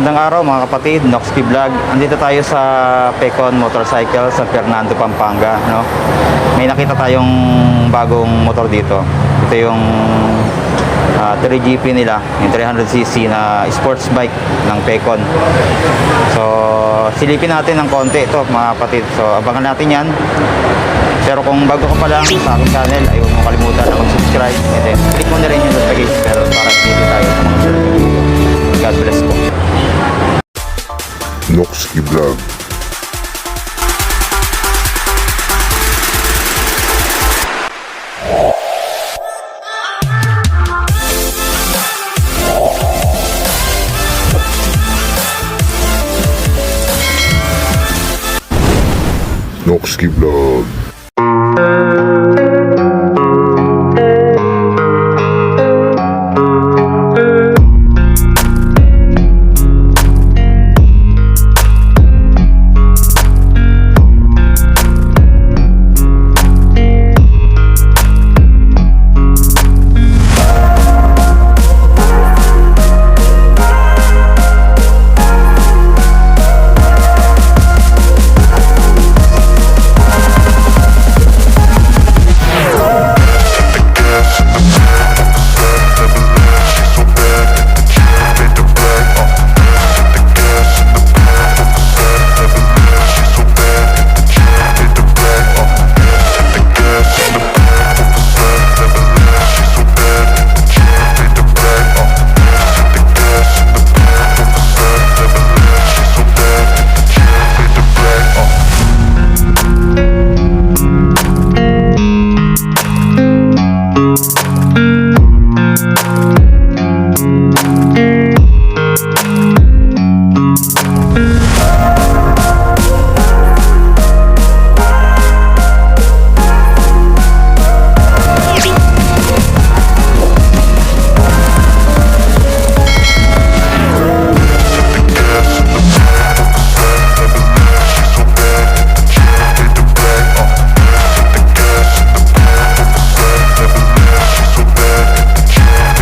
Magandang araw mga kapatid, Noxky Vlog. Andito tayo sa Pecon Motorcycle sa Fernando, Pampanga, no? May nakita tayong bagong motor dito. Ito yung 3GP nila, yung 300cc na sports bike ng Pecon. So, silipin natin ng konti ito mga kapatid. So, abangan natin yan. Pero kung bago ka pa lang sa aking channel, ay huwag mo kalimutan na mag-subscribe. And then, click mo na rin yung notification bell para dito tayo sa mga sunod na video. God bless po. Noxky Vlog. Noxky Vlog.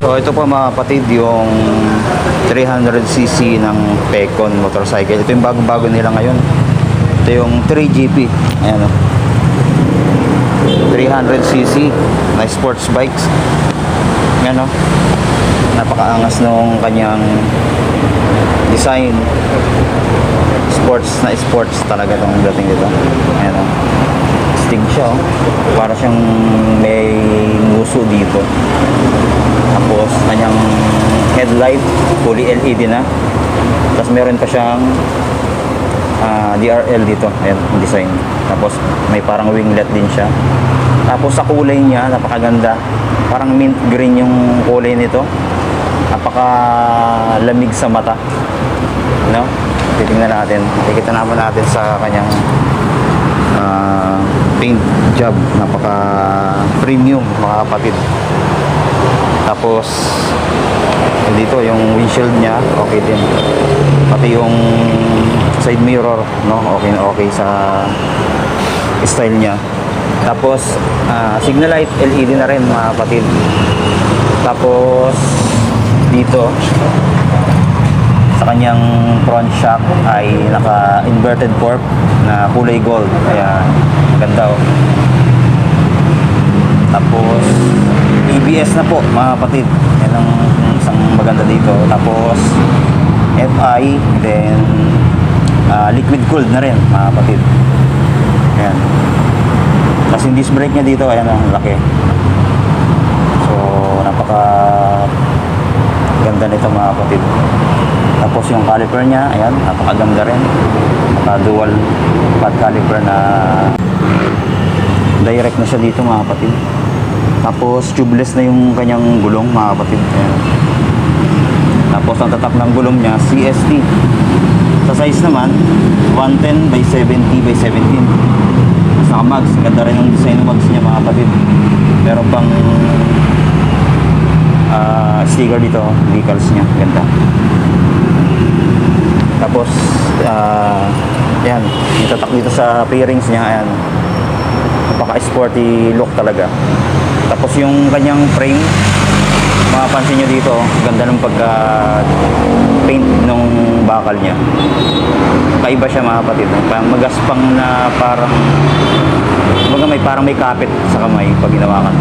So ito po mga kapatid yung 300cc ng Pecon motorcycle. Ito yung bagong-bago nila ngayon. Ito yung 3GP. Ayan o. 300cc na sports bikes. Ayan o. Napakaangas nung kanyang design. Sports na sports talaga itong dating dito. Ayan o. Stig siya o. Para siyang may nguso dito. Tapos kanyang headlight fully LED na. Tapos meron pa siyang DRL dito. Ayan, design. Tapos may parang winglet din siya. Tapos sa kulay niya, napakaganda. Parang mint green yung kulay nito. Napakalamig sa mata. No? Titingnan natin. Tikita naman natin sa kanyang paint job. Napaka premium mga kapatid. Tapos dito yung windshield niya okay din, pati yung side mirror no, okay sa style niya. Tapos signal light LED na rin mga kapatid. Tapos dito sa kanyang front shock ay naka inverted fork na kulay gold, kaya maganda oh. Tapos ABS na po mga kapatid, yan ang isang maganda dito. Tapos FI, then liquid cooled na rin mga kapatid. Ayan. Tapos yung disc brake nya dito, ayan ang laki. So napaka ganda nito mga kapatid. Tapos yung caliper nya, ayan, napakaganda rin. Naka dual pad caliper na direct na siya dito mga kapatid. Tapos tubeless na yung kanyang gulong mga kapatid. Ayan. Tapos ang tatak ng gulong niya CST. Sa size naman 110 by 70 by 17. Tapos naka mags. Ganda rin yung design ng mags niya mga kapatid. Meron pang sticker dito, decals niya. Ganda. Tapos ayan, yung tatak dito sa fairings niya. Ayan, napaka-sporty look talaga. Tapos yung kanyang frame, mapapansin nyo dito, ganda ng pagka paint nung bakal niya. Kaiba siya mga kapatid. Parang magaspang na parang parang may kapit sa kamay pag ginawakan.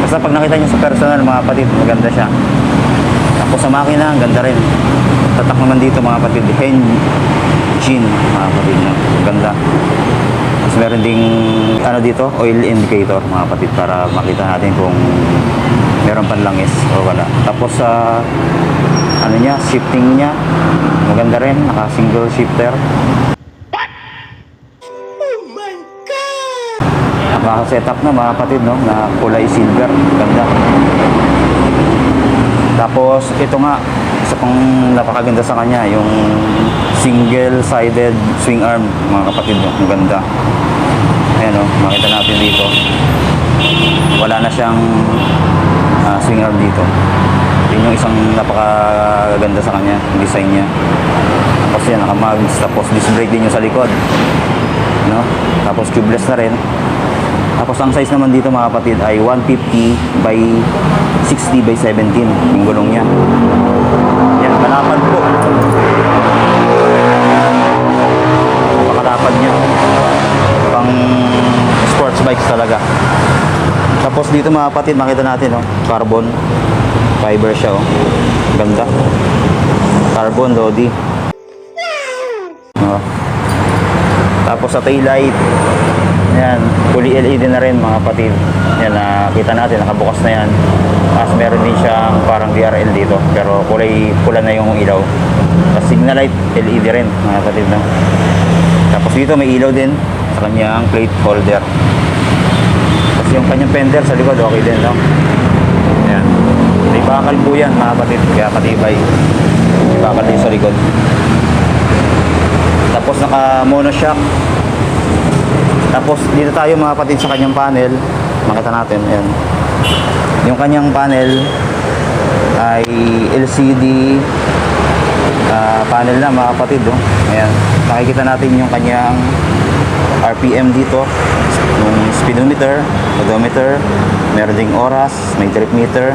Basta pag nakita niyo sa personal mga kapatid, maganda siya. Tapos sa makina, ang ganda rin. Tatak naman dito mga kapatid, Henjin mga kapatid, no? Ganda. Tapos meron ding ano dito, oil indicator mga kapatid, para makita natin kung meron panlangis o wala. Tapos sa ano niya, shifting niya, maganda rin, naka single shifter. Naka-setup na mga kapatid, no, na kulay silver, ganda. Tapos ito nga, isa pang napakaganda sa kanya, yung single-sided swing arm mga kapatid, no, ang ganda. Ayan, no, makita natin dito. Wala na siyang swing arm dito. Yun yung isang napakaganda sa kanya, design niya. Tapos yan, naka-mags, tapos disc brake din yung sa likod, no? Tapos tubeless na rin. Tapos ang size naman dito mga kapatid ay 150 by 60 by 17 yung gulong niya. Yan, malapad po. Napakalapad niya. Pang sports bikes talaga. Tapos dito mga kapatid, makita natin, oh, carbon fiber siya, oh. Ganda. Carbon Lodi. Oh. Tapos sa taillight, yan, fully LED na rin mga kapatid. Yan, nakita natin, nakabukas na yan. Tapos meron din siyang parang DRL dito, pero kulay pula na yung ilaw. Tapos signal light, LED rin mga kapatid, no? Tapos dito may ilaw din sa kanyang plate holder. Tapos yung kanyang fender sa likod, okay din, no? Yan. May bakal po yan mga kapatid, kaya katibay. May bakal din sa likod. Tapos naka monoshock. Tapos dito tayo mga kapatid sa kanyang panel. Makita natin, ayan. Yung kanyang panel ay LCD panel na mga kapatid, oh. Ayan. Nakikita natin yung kanyang RPM dito, yung speedometer, odometer, meron ding oras, may trip meter,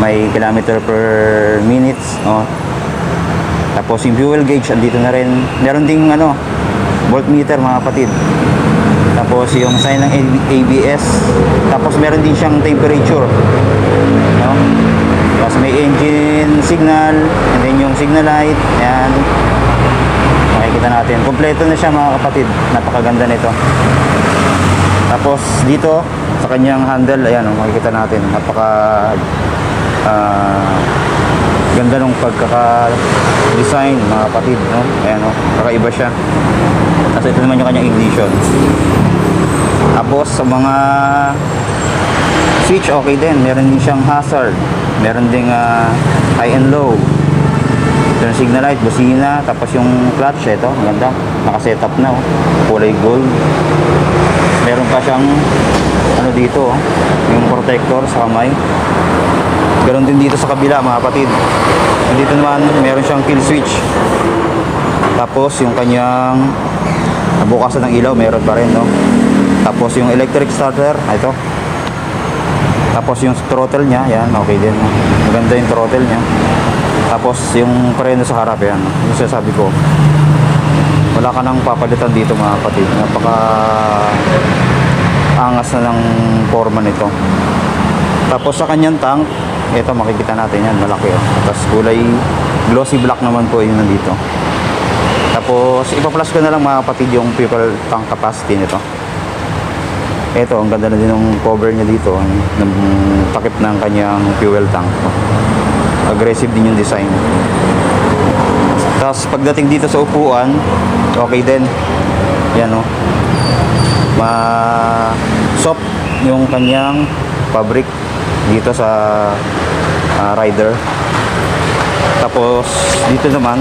may kilometer per minutes, oh. Tapos yung fuel gauge andito na rin. Meron ding ano, voltmeter mga kapatid. Tapos yung sign ng ABS. Tapos meron din siyang temperature, no? Tapos may engine signal, and then yung signal light. Ayan, makikita natin. Kompleto na siya mga kapatid. Napakaganda nito. Tapos dito sa kanyang handle, ayan, oh, makikita natin. Napaka ganda nung pagkaka-design mga kapatid, no? Ayan, oh, kakaiba siya. Tapos ito naman yung kanyang ignition. Tapos sa mga switch, okay din. Meron din siyang hazard. Meron ding high and low. Ito yung signal light, busina. Tapos yung clutch, ito, maganda. Nakasetup na, oh. Kulay gold. Meron pa siyang ano dito, oh, yung protector sa kamay. Ganon din dito sa kabila mga kapatid. Dito naman meron siyang kill switch. Tapos yung kanyang bukasan ng ilaw meron pa rin, no? Tapos yung electric starter, ito. Tapos yung throttle niya, yan, okay din, no? Maganda yung throttle niya. Tapos yung preno sa harap, yan, no? Yung sinasabi ko, wala ka nang papalitan dito mga kapatid. Napaka angas na ng forma nito. Tapos sa kanyang tank, ito makikita natin yan, malaki, oh. Tapos kulay glossy black naman po yun nandito. Tapos ipa-plus ko na lang mga kapatid yung fuel tank capacity nito. Ito, ang ganda na din ng cover niya dito, ng takip ng kanyang fuel tank. Aggressive din yung design. Tapos pagdating dito sa upuan, okay din. Yan, oh. Soft yung kanyang fabric dito sa rider. Tapos dito naman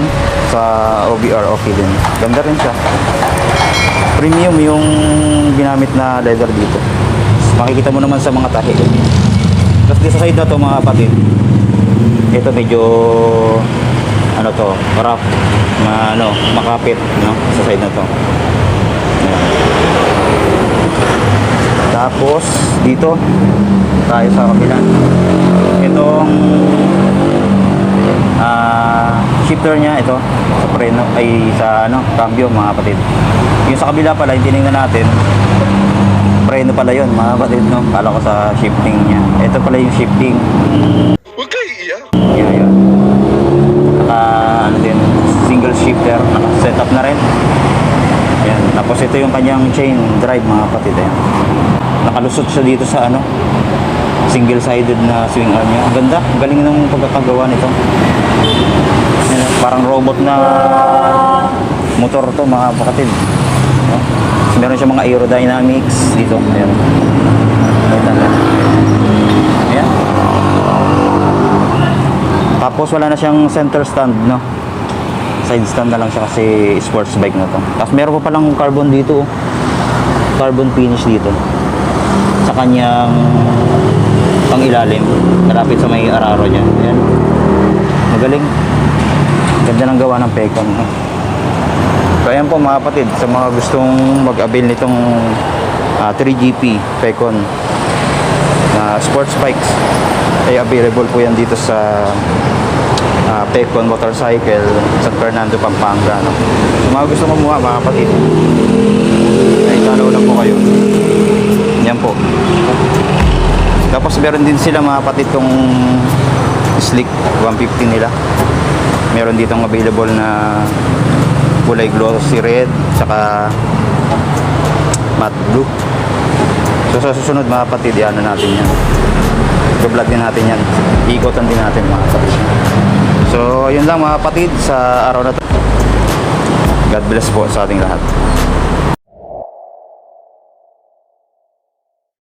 sa OBR, okay din. Ganda rin siya. Premium yung ginamit na leather dito. Makikita mo naman sa mga tahi. Tapos dito sa side na to mga kapatid, ito medyo ano to, rough na ano, makapit, no, sa side na to. Ayan. Tapos dito tayo sa kabila. Itong shifter niya, ito, sa preno, ay sa ano, cambio mga kapatid. Yung sa kabila pala, yung tinignan natin, preno pala yun mga kapatid, no? Kala ko sa shifting niya. Ito pala yung shifting. Huwag kayo iiyak. Yun. Naka, ano din, single shifter, naka-set up na rin. Ayan. Tapos ito yung kanyang chain drive mga kapatid. Ayan. Nakalusot siya dito sa ano, single-sided na swing arm niya. Ang ganda, ang galing ng pagkakagawa nito. Ayan, parang robot na motor to mga kapatid. Ayan. Meron siya mga aerodynamics dito. Ayan. Ayan. Tapos wala na siyang center stand, no? Side stand na lang siya kasi sports bike na to. Tapos meron pa palang carbon dito, oh. Carbon finish dito. Sa kanyang pang ilalim, malapit sa may araro niya. Ayan. Magaling. Ganda ng gawa ng Pecon. No? So ayan po mga kapatid, sa mga gustong mag-avail nitong 3GP Pecon na sports bikes, ay available po yan dito sa Pecon Motorcycle, San Fernando, Pampanga. No? So mga gusto kumuha mga kapatid, ay follow lang po kayo. Yan po. Tapos meron din sila mga kapatid tong Slick 150 nila. Meron ditong available na kulay glossy red saka matte blue. So sa susunod mga kapatid, ano natin yan, i-vlog din natin yan, ikotan din natin mga kapatid. So yun lang mga kapatid sa araw na to. God bless po sa ating lahat.